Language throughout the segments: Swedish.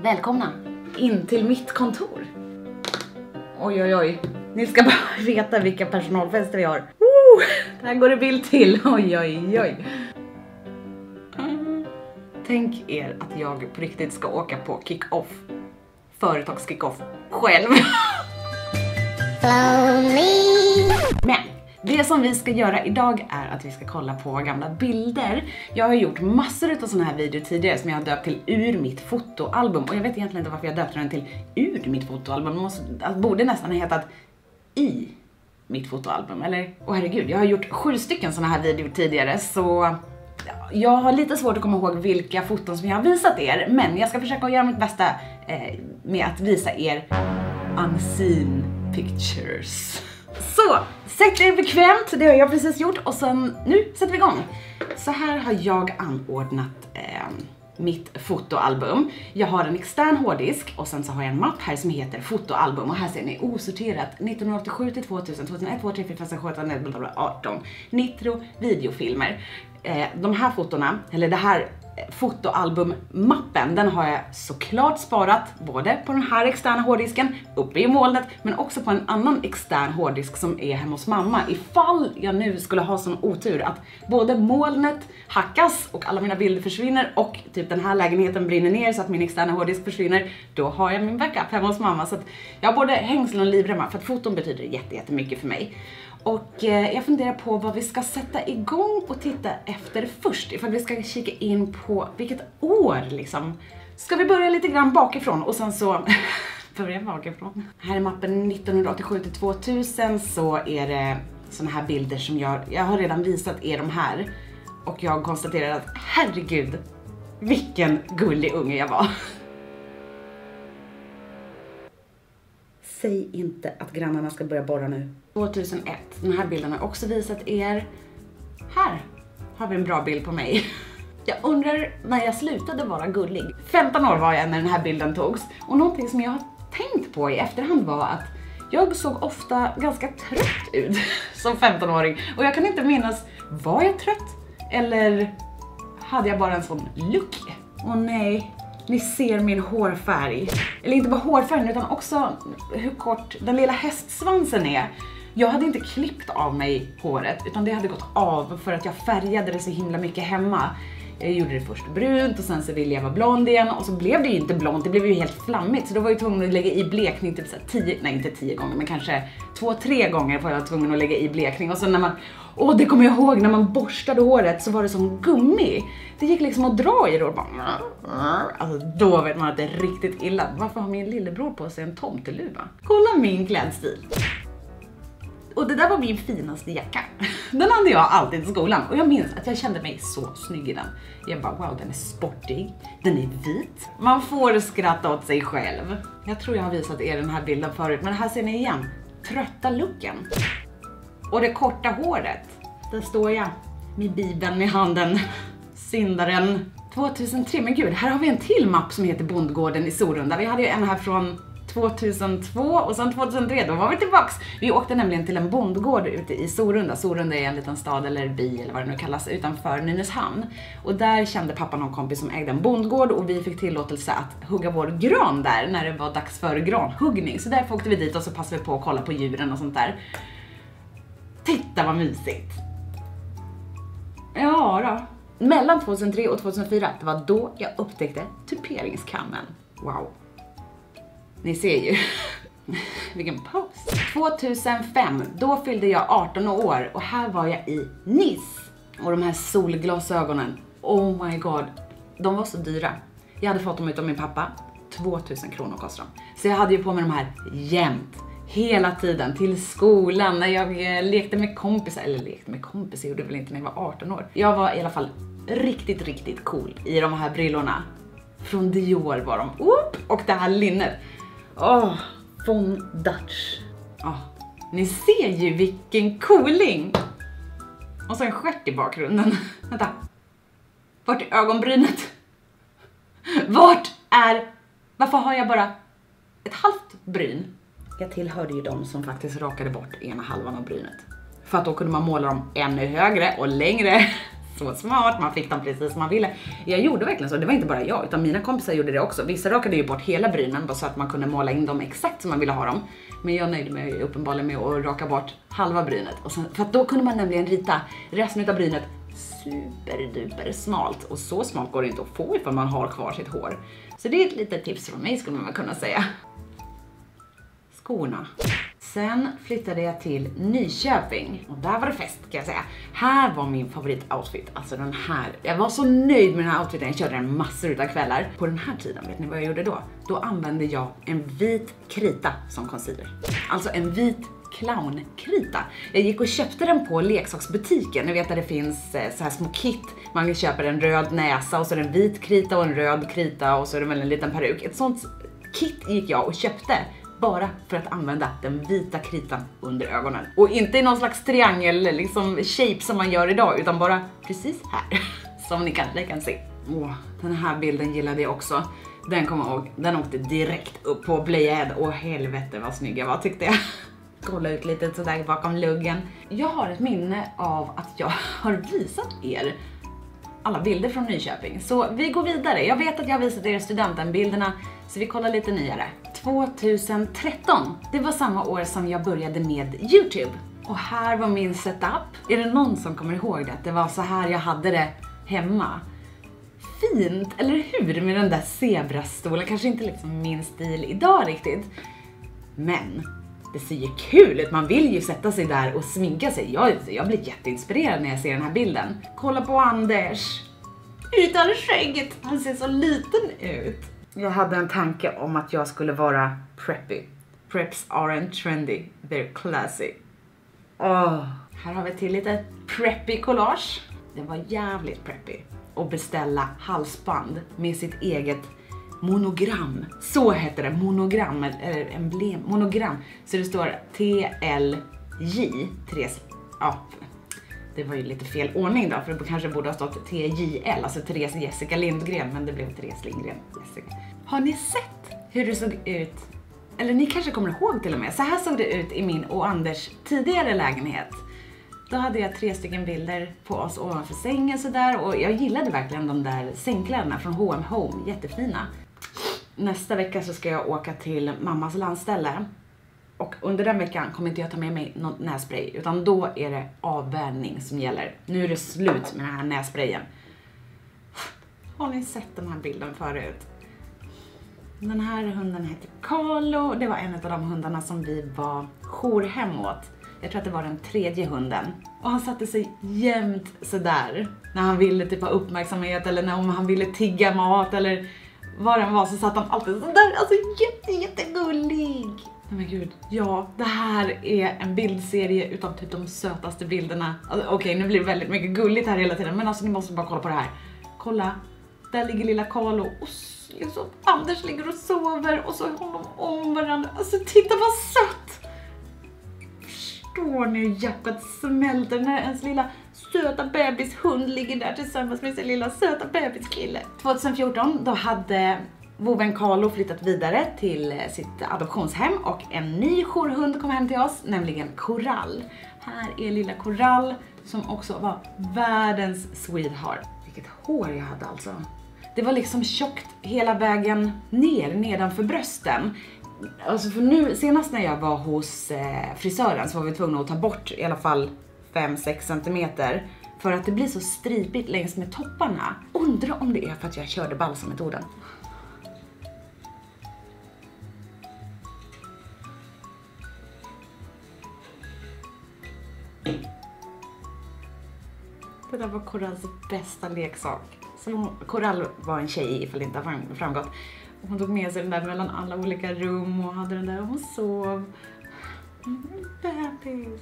Välkomna in till mitt kontor. Oj, oj, oj. Ni ska bara veta vilka personalfester vi har. Här går det bild till. Oj, oj, oj. Tänk er att jag på riktigt ska åka på kick-off. Företags-kick-off. Själv. Men det som vi ska göra idag är att vi ska kolla på gamla bilder. Jag har gjort massor av sådana här videor tidigare som jag har döpt till ur mitt fotoalbum. Och jag vet egentligen inte varför jag döpte den till ur mitt fotoalbum. Det borde nästan ha hetat i mitt fotoalbum. Eller, åh herregud, jag har gjort 7 stycken sådana här videor tidigare. Så jag har lite svårt att komma ihåg vilka foton som jag har visat er. Men jag ska försöka göra mitt bästa med att visa er unseen pictures. Så, sätt er bekvämt, det har jag precis gjort och sen, nu sätter vi igång. Så här har jag anordnat mitt fotoalbum. Jag har en extern hårddisk och sen så har jag en mapp här som heter fotoalbum. Och här ser ni osorterat 1987 till 2000, 2001, 2003, 2004, 2017, 18 Nitro videofilmer. De här fotona, eller det här fotoalbummappen, den har jag såklart sparat både på den här externa hårddisken uppe i molnet, men också på en annan extern hårddisk som är hemma hos mamma. Ifall jag nu skulle ha sån otur att både molnet hackas och alla mina bilder försvinner och typ den här lägenheten brinner ner så att min externa hårddisk försvinner, då har jag min backup hemma hos mamma. Så att jag har både hängslen och livremmar för att foton betyder jättemycket för mig. Och jag funderar på vad vi ska sätta igång och titta efter först. Ifall vi ska kika in på vilket år liksom. Ska vi börja lite grann bakifrån och sen så börja bakifrån. Här är mappen 1987 till 2000, så är det såna här bilder som jag har redan visat er de här. Och jag konstaterar att herregud, vilken gullig unge jag var. Säg inte att grannarna ska börja borra nu. 2001. Den här bilden har jag också visat er. Här har vi en bra bild på mig. Jag undrar när jag slutade vara gullig. 15 år var jag när den här bilden togs. Och någonting som jag har tänkt på i efterhand var att jag såg ofta ganska trött ut som 15-åring. Och jag kan inte minnas, var jag trött? Eller hade jag bara en sån look? Åh nej. Ni ser min hårfärg. Eller inte bara hårfärgen utan också hur kort den lilla hästsvansen är. Jag hade inte klippt av mig håret utan det hade gått av för att jag färgade det så himla mycket hemma. Jag gjorde det först brunt och sen så ville jag vara blond igen och så blev det ju inte blont, det blev ju helt flammigt. Så då var jag tvungen att lägga i blekning typ så 10 gånger men kanske 2-3 gånger var jag tvungen att lägga i blekning. Och så när man, det kommer jag ihåg, när man borstade håret så var det som gummi. Det gick liksom att dra i det och bara, alltså då vet man att det är riktigt illa. Varför har min lillebror på sig en tomteluva? Kolla min klädstil. Och det där var min finaste jacka. Den hade jag alltid i skolan. Och jag minns att jag kände mig så snygg i den. Jag bara, wow, den är sportig. Den är vit. Man får skratta åt sig själv. Jag tror jag har visat er den här bilden förut. Men här ser ni igen. Trötta looken. Och det korta håret. Där står jag med bibeln i handen. Syndaren. 2003, men gud, här har vi en till mapp som heter Bondgården i Sorunda. Vi hade ju en här från 2002 och sen 2003, då var vi tillbaks. Vi åkte nämligen till en bondgård ute i Sorunda. Sorunda är en liten stad eller by eller vad det nu kallas utanför Nynäshamn. Och där kände pappa någon kompis som ägde en bondgård och vi fick tillåtelse att hugga vår gran där när det var dags för granhuggning. Så därför åkte vi dit och så passade vi på att kolla på djuren och sånt där. Titta vad mysigt. Ja då. Mellan 2003 och 2004, det var då jag upptäckte tuperingskammen. Wow. Ni ser ju. Vilken pose. 2005, då fyllde jag 18 år och här var jag i Nice. Och de här solglasögonen, oh my god, de var så dyra. Jag hade fått dem utav min pappa, 2000 kronor kostade de. Så jag hade ju på mig de här jämt, hela tiden, till skolan, när jag lekte med kompisar. Eller lekte med kompisar, gjorde väl inte när jag var 18 år. Jag var i alla fall riktigt cool i de här brillorna. Från Dior var de. Och det här linnet. Von Dutch. Ni ser ju vilken cooling. Och så en stjärt i bakgrunden. Vänta. Vart är ögonbrynet? Varför har jag bara ett halvt bryn? Jag tillhörde ju de som faktiskt rakade bort ena halvan av brynet. För att då kunde man måla dem ännu högre och längre. Så smart, man fick dem precis som man ville. Jag gjorde verkligen så, det var inte bara jag utan mina kompisar gjorde det också. Vissa rakade ju bort hela brynen bara så att man kunde måla in dem exakt som man ville ha dem. Men jag nöjde mig uppenbarligen med att raka bort halva brynet. Och sen, för att då kunde man nämligen rita resten av brynet superduper smalt. Och så smalt går det inte att få ifall man har kvar sitt hår. Så det är ett litet tips från mig skulle man kunna säga. Skorna. Sen flyttade jag till Nyköping och där var det fest kan jag säga. Här var min favoritoutfit, alltså den här. Jag var så nöjd med den här outfiten, jag körde den massor av kvällar. På den här tiden, vet ni vad jag gjorde då? Då använde jag en vit krita som concealer. Alltså en vit clownkrita. Jag gick och köpte den på leksaksbutiken. Ni vet att det finns så här små kit. Man köper en röd näsa och så är det en vit krita och en röd krita och så är det väl en liten peruk. Ett sånt kit gick jag och köpte. Bara för att använda den vita kritan under ögonen. Och inte i någon slags triangel liksom shape som man gör idag. Utan bara precis här. Som ni kanske kan se. Den här bilden gillade jag också. Den kommer ihåg. Den åkte direkt upp på Playhead. Och helvete vad snygg jag var tyckte jag. Kolla ut lite sådär bakom luggen. Jag har ett minne av att jag har visat er alla bilder från Nyköping. Så vi går vidare. Jag vet att jag har visat er studentenbilderna. Så vi kollar lite nyare. 2013. Det var samma år som jag började med YouTube. Och här var min setup. Är det någon som kommer ihåg det? Det var så här jag hade det hemma. Fint, eller hur? Med den där zebrastolen. Kanske inte liksom min stil idag riktigt. Men det ser ju kul ut. Man vill ju sätta sig där och sminka sig. Jag blir jätteinspirerad när jag ser den här bilden. Kolla på Anders. Utan skägget. Han ser så liten ut. Jag hade en tanke om att jag skulle vara preppy. Preps aren't trendy, they're classy. Här har vi till lite preppy collage. Det var jävligt preppy. Och beställa halsband med sitt eget monogram. Så heter det, monogram, eller emblem, monogram. Så det står TLJ, Therese, ja, det var ju lite fel ordning då, för det kanske borde ha stått TJL, alltså Therese Jessica Lindgren, men det blev Therese Lindgren Jessica. Har ni sett hur det såg ut? Eller ni kanske kommer ihåg till och med. Så här såg det ut i min och Anders tidigare lägenhet. Då hade jag 3 stycken bilder på oss ovanför sängen sådär. Och jag gillade verkligen de där sängkläderna från H&M Home. Jättefina. Nästa vecka så ska jag åka till mammas landställe. Och under den veckan kommer inte jag ta med mig någon nässpray. Utan då är det avvärmning som gäller. Nu är det slut med den här nässprayen. Har ni sett den här bilden förut? Den här hunden heter Carlo. Det var en av de hundarna som vi var jourhem åt. Jag tror att det var den 3:e hunden. Och han satte sig jämt sådär. När han ville typ ha uppmärksamhet eller när han ville tigga mat eller vad den var, så satt han alltid sådär. Alltså jättegullig. Men gud, ja, det här är en bildserie utav typ de sötaste bilderna. Alltså, okej, nu blir det väldigt mycket gulligt här hela tiden. Men alltså ni måste bara kolla på det här. Kolla, där ligger lilla Carlo och liksom, Anders ligger och sover och så håller de om varandra. Alltså titta vad sött! Förstår ni hur hjärtat smälter när ens lilla söta bebishund ligger där tillsammans med sin lilla söta bebiskille. 2014 då hade voven Carlo flyttat vidare till sitt adoptionshem och en ny jourhund kom hem till oss, nämligen Coral. Här är lilla Coral som också var världens sweetheart. Vilket hår jag hade alltså. Det var liksom tjockt hela vägen nedanför brösten. Alltså för nu, senast när jag var hos frisören så var vi tvungna att ta bort i alla fall 5-6 centimeter. För att det blir så stripigt längs med topparna. Undrar om det är för att jag körde balsammetoden. Det där var Corals bästa leksak. Så Coral var en tjej ifall det inte har framgått. Och hon tog med sig den där mellan alla olika rum och hade den där och hon sov. Bebis.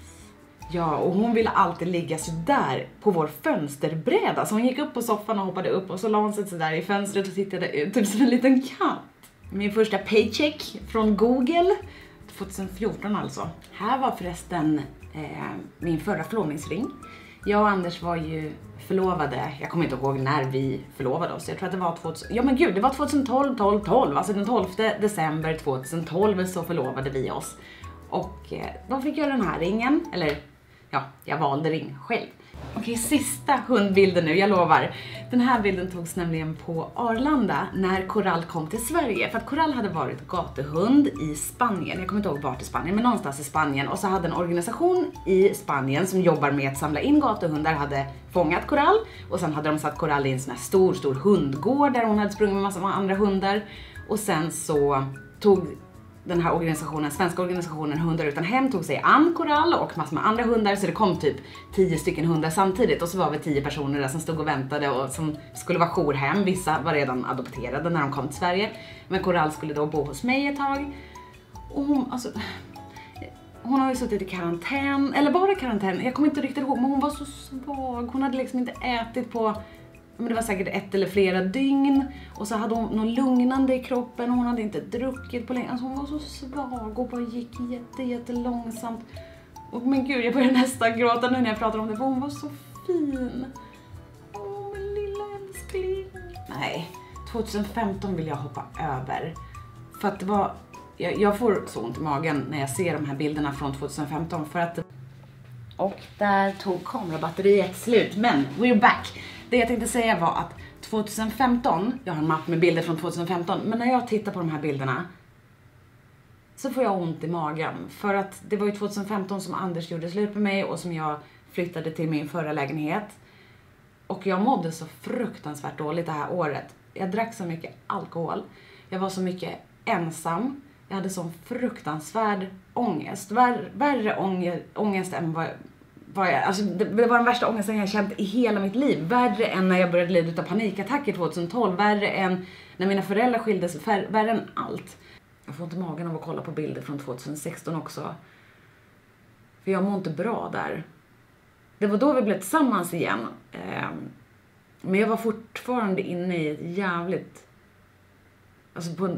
Ja, och hon ville alltid ligga så där på vår fönsterbräda. Så hon gick upp på soffan och hoppade upp och så la hon sig så där i fönstret och tittade ut typ som en liten katt. Min första paycheck från Google 2014 alltså. Här var förresten min förra förlovningsring. Jag och Anders var ju förlovade. Jag kommer inte ihåg när vi förlovade oss. Jag tror att det var 2000. Ja men gud, det var 2012. Alltså den 12 december 2012 så förlovade vi oss. Och då fick jag den här ringen. Eller ja, jag valde ring själv. Okej, sista hundbilden nu, jag lovar. Den här bilden togs nämligen på Arlanda när Coral kom till Sverige. För att Coral hade varit gatuhund i Spanien. Jag kommer inte ihåg vart i Spanien, men någonstans i Spanien. Och så hade en organisation i Spanien som jobbar med att samla in gatuhundar hade fångat Coral. Och sen hade de satt Coral i en sån här stor hundgård där hon hade sprungit med massa andra hundar. Och sen så tog den här organisationen, svenska organisationen Hundar utan hem, tog sig an Coral och massor med andra hundar, så det kom typ 10 stycken hundar samtidigt och så var vi 10 personer där som stod och väntade och som skulle vara jourhem. Vissa var redan adopterade när de kom till Sverige, men Coral skulle då bo hos mig ett tag. Och hon har ju suttit i karantän, eller bara karantän, jag kommer inte riktigt ihåg, men hon var så svag, hon hade liksom inte ätit på, men det var säkert 1 eller flera dygn. Och så hade hon något lugnande i kroppen och hon hade inte druckit på länge. Alltså hon var så svag och bara gick jättelångsamt. Och men gud, jag började nästan gråta nu när jag pratar om det, för hon var så fin. Åh, min lilla älskling. Nej, 2015 vill jag hoppa över. För att det var, jag får så ont i magen när jag ser de här bilderna från 2015. För att, och där tog kamerabatteriet slut, men we're back. Det jag tänkte säga var att 2015, jag har en mapp med bilder från 2015, men när jag tittar på de här bilderna så får jag ont i magen. För att det var ju 2015 som Anders gjorde slut med mig och som jag flyttade till min förra lägenhet. Och jag mådde så fruktansvärt dåligt det här året. Jag drack så mycket alkohol, jag var så mycket ensam, jag hade sån fruktansvärd ångest. Värre ångest än alltså det var den värsta ångesten jag känt i hela mitt liv. Värre än när jag började lida av panikattacker 2012. Värre än när mina föräldrar skildes. Värre än allt. Jag får inte magen av att kolla på bilder från 2016 också. För jag mår inte bra där. Det var då vi blev tillsammans igen. Men jag var fortfarande inne i ett jävligt... Alltså på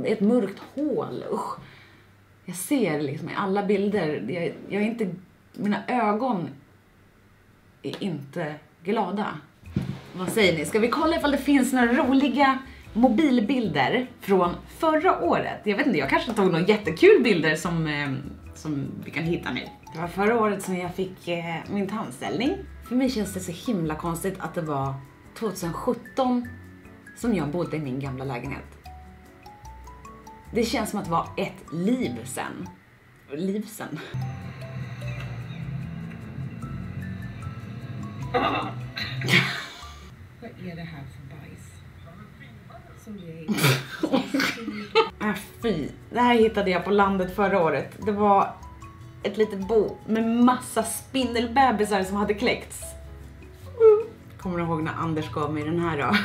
ett mörkt hål. Usch. Jag ser liksom i alla bilder, jag är inte, mina ögon är inte glada. Vad säger ni? Ska vi kolla ifall det finns några roliga mobilbilder från förra året? Jag vet inte, jag kanske tog några jättekul bilder som vi kan hitta nu. Det var förra året som jag fick min tandställning. För mig känns det så himla konstigt att det var 2017 som jag bodde i min gamla lägenhet. Det känns som att det var ett liv sen. Vad är det här för bajs? Som det är. Fy. Det här hittade jag på landet förra året. Det var ett litet bo med massa spindelbebisar som hade kläckts. Kommer du ihåg när Anders gav mig den här då?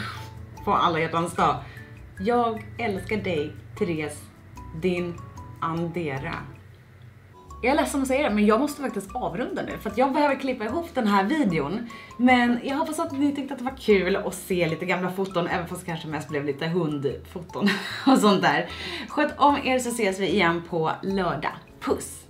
På alla hjärtans dag. Jag älskar dig, Therese, din Andera. Jag är ledsen att säga det, men jag måste faktiskt avrunda nu. För att jag behöver klippa ihop den här videon. Men jag hoppas att ni tyckte att det var kul att se lite gamla foton. Även fast det kanske mest blev lite hundfoton och sånt där. Sköt om er så ses vi igen på lördag. Puss!